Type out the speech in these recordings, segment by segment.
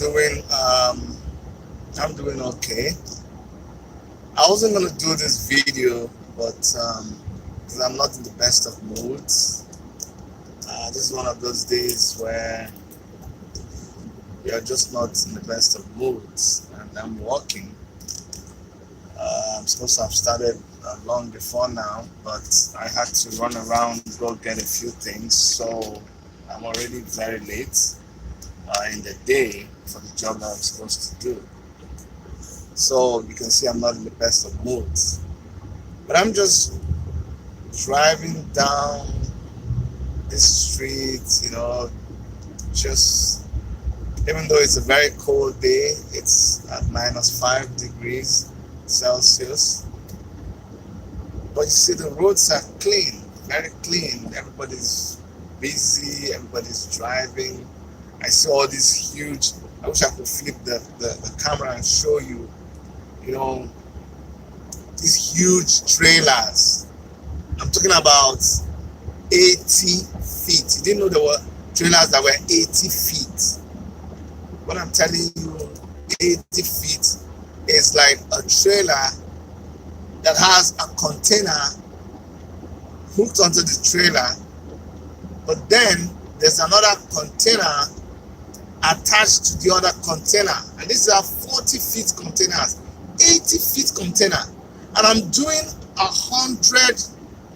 doing? I'm doing okay. I wasn't gonna do this video, but because I'm not in the best of moods. This is one of those days where you're just not in the best of moods, and I'm working. I'm supposed to have started long before now, but I had to run around, go get a few things, so I'm already very late in the day for the job that I'm supposed to do. So you can see I'm not in the best of moods. But I'm just driving down this street, just even though it's a very cold day, it's at -5 degrees Celsius. But you see, the roads are clean, very clean. Everybody's busy, everybody's driving. I see all these huge, I wish I could flip the camera and show you, these huge trailers. I'm talking about 80 feet. You didn't know there were trailers that were 80 feet. What I'm telling you, 80 feet is like a trailer that has a container hooked onto the trailer, but then there's another container attached to the other container, and these are 40 feet containers, 80 feet container, and I'm doing 100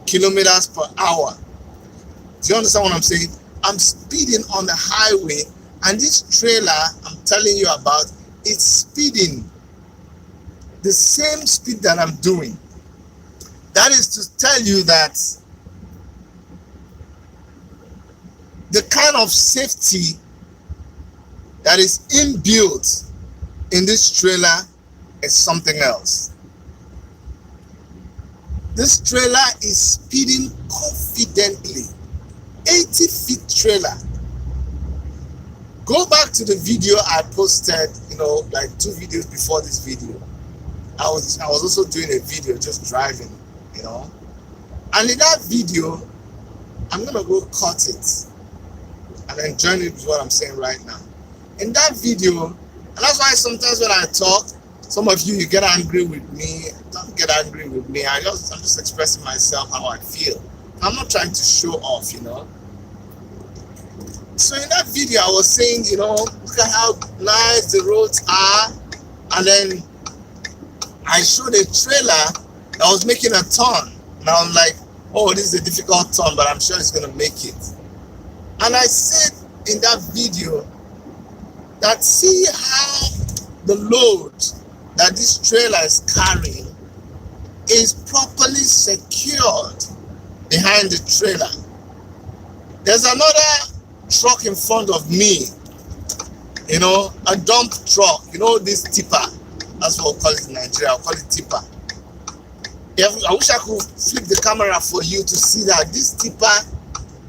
kilometers per hour. Do you understand what I'm saying? I'm speeding on the highway, and this trailer I'm telling you about, it's speeding the same speed that I'm doing. That is to tell you that the kind of safety that is inbuilt in this trailer is something else. This trailer is speeding confidently. 80 feet trailer. Go back to the video I posted, like 2 videos before this video. I was also doing a video just driving, and in that video, I'm gonna go cut it and then join it with what I'm saying right now. In that video, and that's why sometimes when I talk, some of you get angry with me. Don't get angry with me. I'm just expressing myself how I feel. I'm not trying to show off, So in that video, I was saying, look at how nice the roads are, and then I showed a trailer that was making a turn. Now I'm like, oh, this is a difficult turn, but I'm sure it's going to make it. And I said in that video that see how the load that this trailer is carrying is properly secured behind the trailer. There's another truck in front of me, a dump truck, this tipper. That's what we call it in Nigeria. I'll call it tipper. I wish I could flip the camera for you to see that this tipper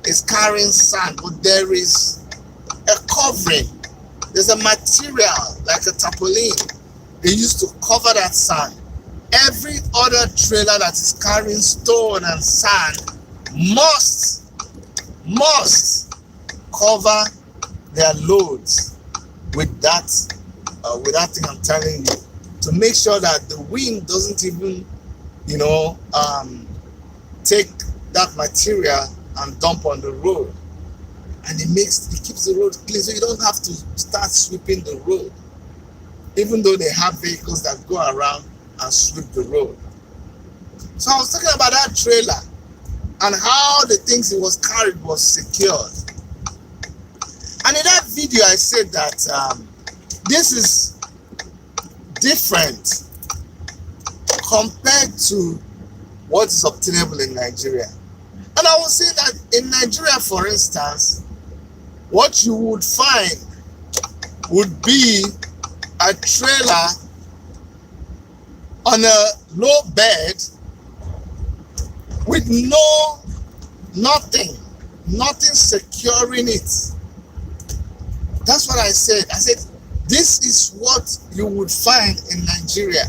is carrying sand, but there is a covering. There's a material like a tarpaulin they used to cover that sand. Every other trailer that is carrying stone and sand must cover their loads with that thing I'm telling you, to make sure that the wind doesn't even take that material and dump on the road, and it keeps the road clean, so you don't have to start sweeping the road, even though they have vehicles that go around and sweep the road. So I was talking about that trailer and how the things it was carried was secured. And in that video I said that this is different compared to what is obtainable in Nigeria. And I was saying that in Nigeria, for instance, what you would find would be a trailer on a low bed with nothing securing it. That's what I said. I said, this is what you would find in Nigeria.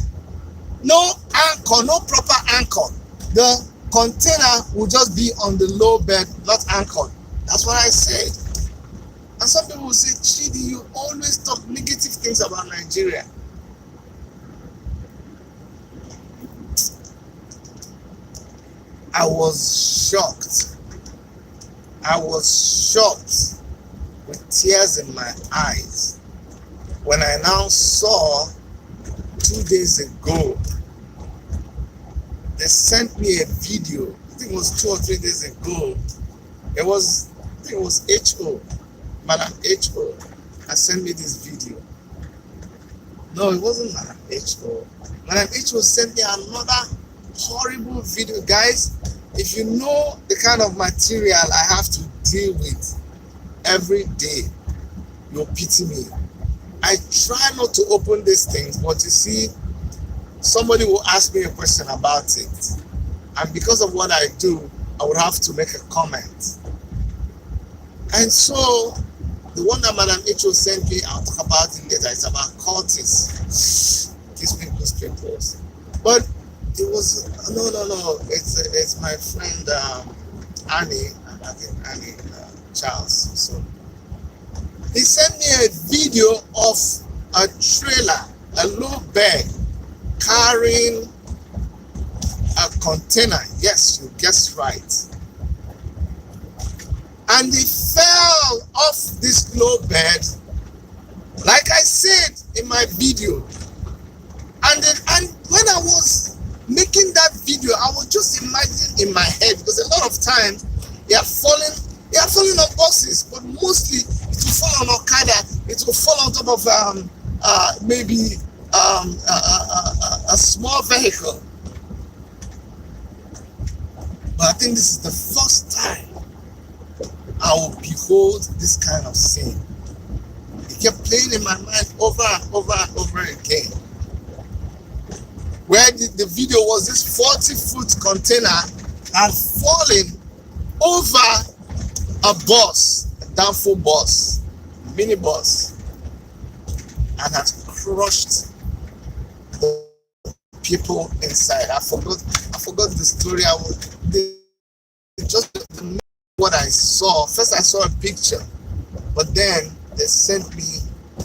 No anchor, no proper anchor. The container will just be on the low bed, not anchored. That's what I said. And some people will say, Chidi, you always talk negative things about Nigeria. I was shocked. I was shocked with tears in my eyes when I now saw 2 days ago, they sent me a video. I think it was 2 or 3 days ago. I think it was H.O. Madam H.O. has sent me this video. No, it wasn't Madam H.O. Madam H.O. sent me another horrible video. Guys, if you know the kind of material I have to deal with every day, you'll pity me. I try not to open these things, but you see, somebody will ask me a question about it. And because of what I do, I would have to make a comment. And so, the one that Madam H.O. sent me, I'll talk about it later. It's about cultists. These peoples. But it was, no. It's my friend Annie, I think Annie Charles. So, he sent me a video of a trailer, a low bag, carrying a container. Yes, you guessed right. And it fell off this low bed, like I said in my video. And when I was making that video, I was just imagining in my head, because a lot of times they are falling on buses, but mostly it will fall on Okada, it will fall on top of maybe a small vehicle. But I think this is the first time I will behold this kind of scene. It kept playing in my mind over and over and over again. Where the video was, this 40-foot container had fallen over a bus, a downfall bus, minibus, and had crushed the people inside. I forgot the story. Just what I saw. First I saw a picture, but then they sent me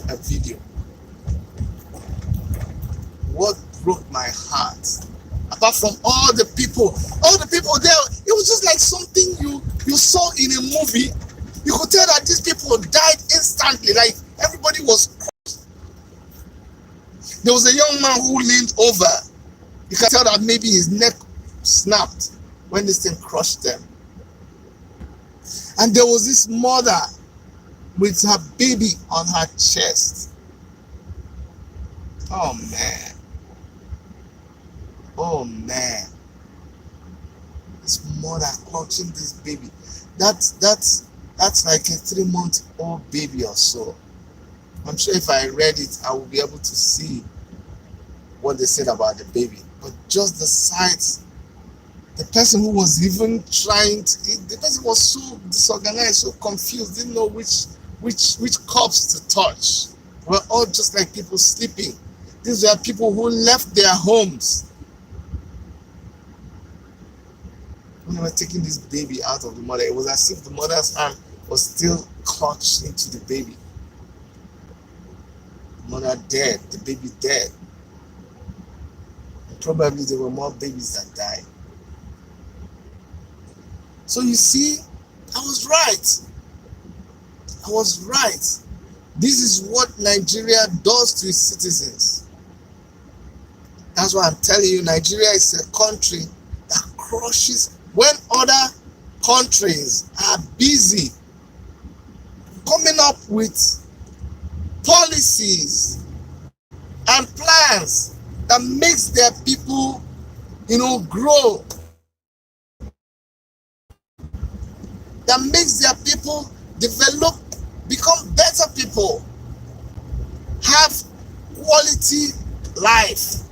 a video. What broke my heart, apart from all the people there, it was just like something you saw in a movie. You could tell that these people died instantly, like everybody was crushed. There was a young man who leaned over. You can tell that maybe his neck snapped when this thing crushed them. And there was this mother with her baby on her chest. Oh man. Oh man. This mother clutching this baby. That's like a 3-month-old baby or so. I'm sure if I read it, I will be able to see what they said about the baby. But just the sight, the person who was even the person was so disorganized, so confused, didn't know which corpse to touch. We're all just like people sleeping. These were people who left their homes when they were taking this baby out of the mother. It was as if the mother's hand was still clutched into the baby. The mother dead, the baby dead. Probably there were more babies that died. So you see, I was right. This is what Nigeria does to its citizens. That's why I'm telling you, Nigeria is a country that crushes when other countries are busy coming up with policies and plans that makes their people, grow. That makes their people develop, become better people, have quality life.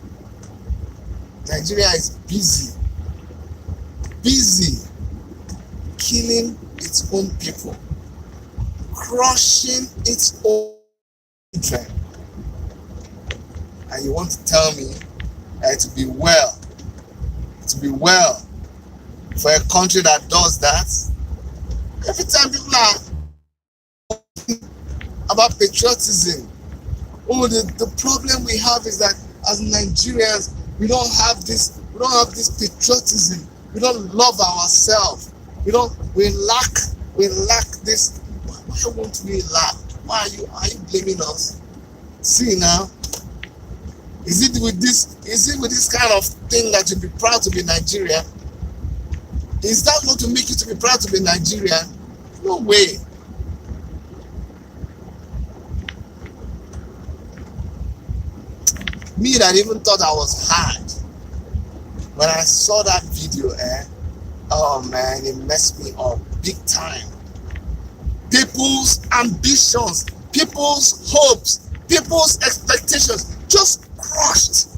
Nigeria is busy killing its own people, crushing its own children. And you want to tell me that to be well for a country that does that? Every time people are about patriotism. Oh, the problem we have is that as Nigerians, we don't have this patriotism. We don't love ourselves. We lack this. Why won't we lack? Why are you blaming us? See now, is it with this kind of thing that you'll be proud to be Nigerian? Is that going to make you to be proud to be Nigerian? No way. Me that even thought I was hard. When I saw that video, oh man, it messed me up big time. People's ambitions, people's hopes, people's expectations just crushed.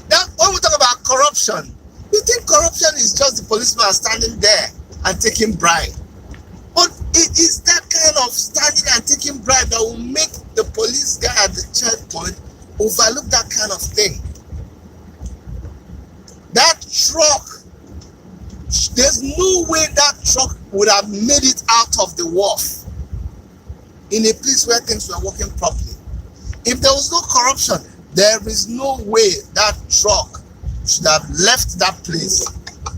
That when we talk about corruption, you think corruption is just the policeman standing there and taking bribe. But it is that kind of standing and taking bribe that will make the police guy at the checkpoint overlook that kind of thing. That truck, there's no way that truck would have made it out of the wharf in a place where things were working properly. If there was no corruption, there is no way that truck should have left that place.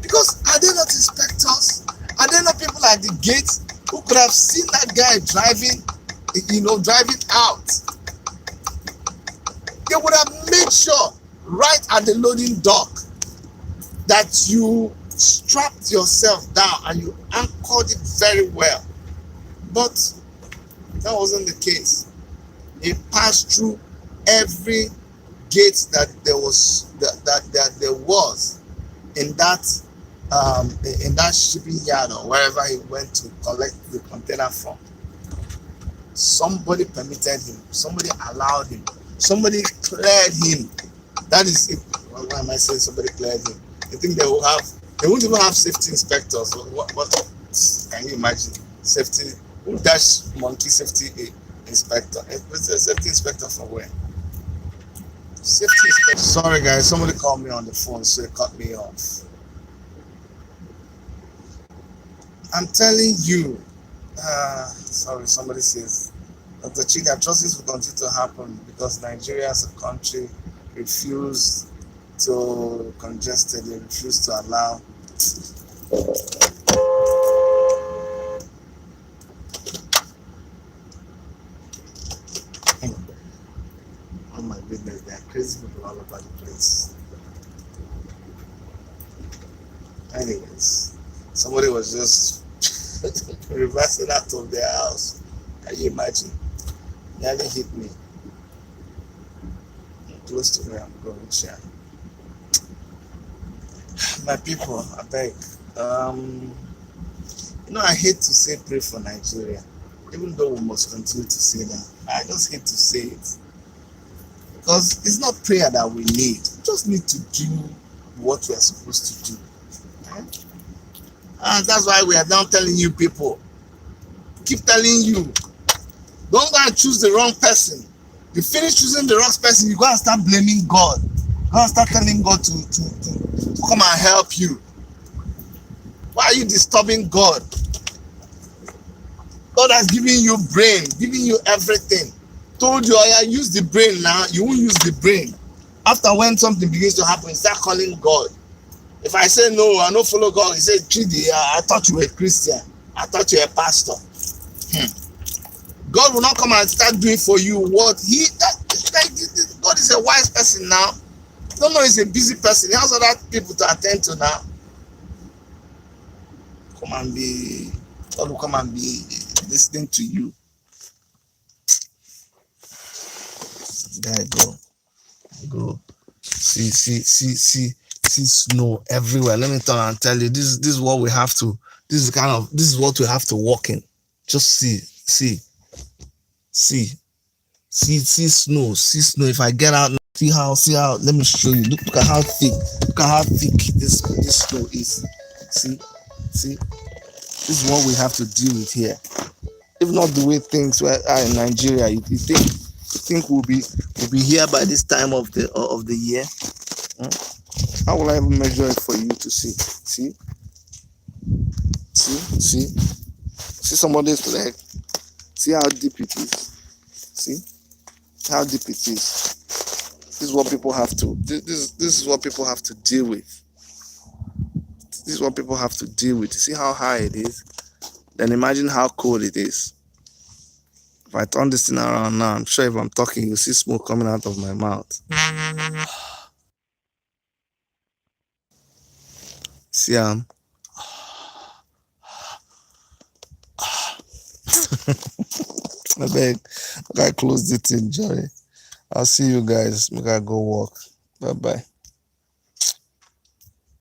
Because are they not inspectors? Are there not people at the gates who could have seen that guy driving out? They would have made sure right at the loading dock that you strapped yourself down and you anchored it very well. But that wasn't the case. It passed through every gate that there was in that shipping yard or wherever he went to collect the container from. Somebody permitted him. Somebody allowed him. Somebody cleared him. That is it. Why am I saying somebody cleared him? I think they won't even have safety inspectors. What can you imagine? Safety, dash monkey safety inspector. Safety inspector from where? Safety inspector. Sorry guys, somebody called me on the phone, so it cut me off. I'm telling you, sorry, somebody says that the Chile atrocities will continue to happen because Nigeria as a country refused to congested, they refused to allow. Oh my goodness, there are crazy people all over the place. Anyways, somebody was just reversing out of their house. Can you imagine? Nearly hit me. Close to where I'm going, Sha. My people, I beg. I hate to say pray for Nigeria, even though we must continue to say that. I just hate to say it. Because it's not prayer that we need. We just need to do what we are supposed to do. Right? And that's why we are now telling you people. Keep telling you. Don't go and choose the wrong person. You finish choosing the wrong person, you go and start blaming God. Go and start telling God to come and help you. Why are you disturbing God? God has given you brain, giving you everything. Told you, oh yeah, use the brain now. You won't use the brain. After when something begins to happen, you start calling God. If I say no, I don't follow God, he said, Chidi, I thought you were a Christian. I thought you were a pastor. God will not come and start doing for you what God is a wise person now. Don't know he's a busy person. He has other people to attend to now. God will come and be listening to you. There you go. See snow everywhere. Let me turn and tell you, this is what we have to. This is what we have to walk in. Just see snow. See snow. If I get out, see how. Let me show you. Look at how thick. Look at how thick this snow is. See. This is what we have to deal with here. If not the way things were in Nigeria, you think we'll be here by this time of the year? How will I even measure it for you to see? See somebody's leg. See how deep it is. See how deep it is. This is what people have to. This is what people have to deal with. This is what people have to deal with. See how high it is. Then imagine how cold it is. If I turn this thing around now, I'm sure if I'm talking, you'll see smoke coming out of my mouth. See, I beg, I close the thing, Johnny. I'll see you guys. Make I go walk. Bye bye.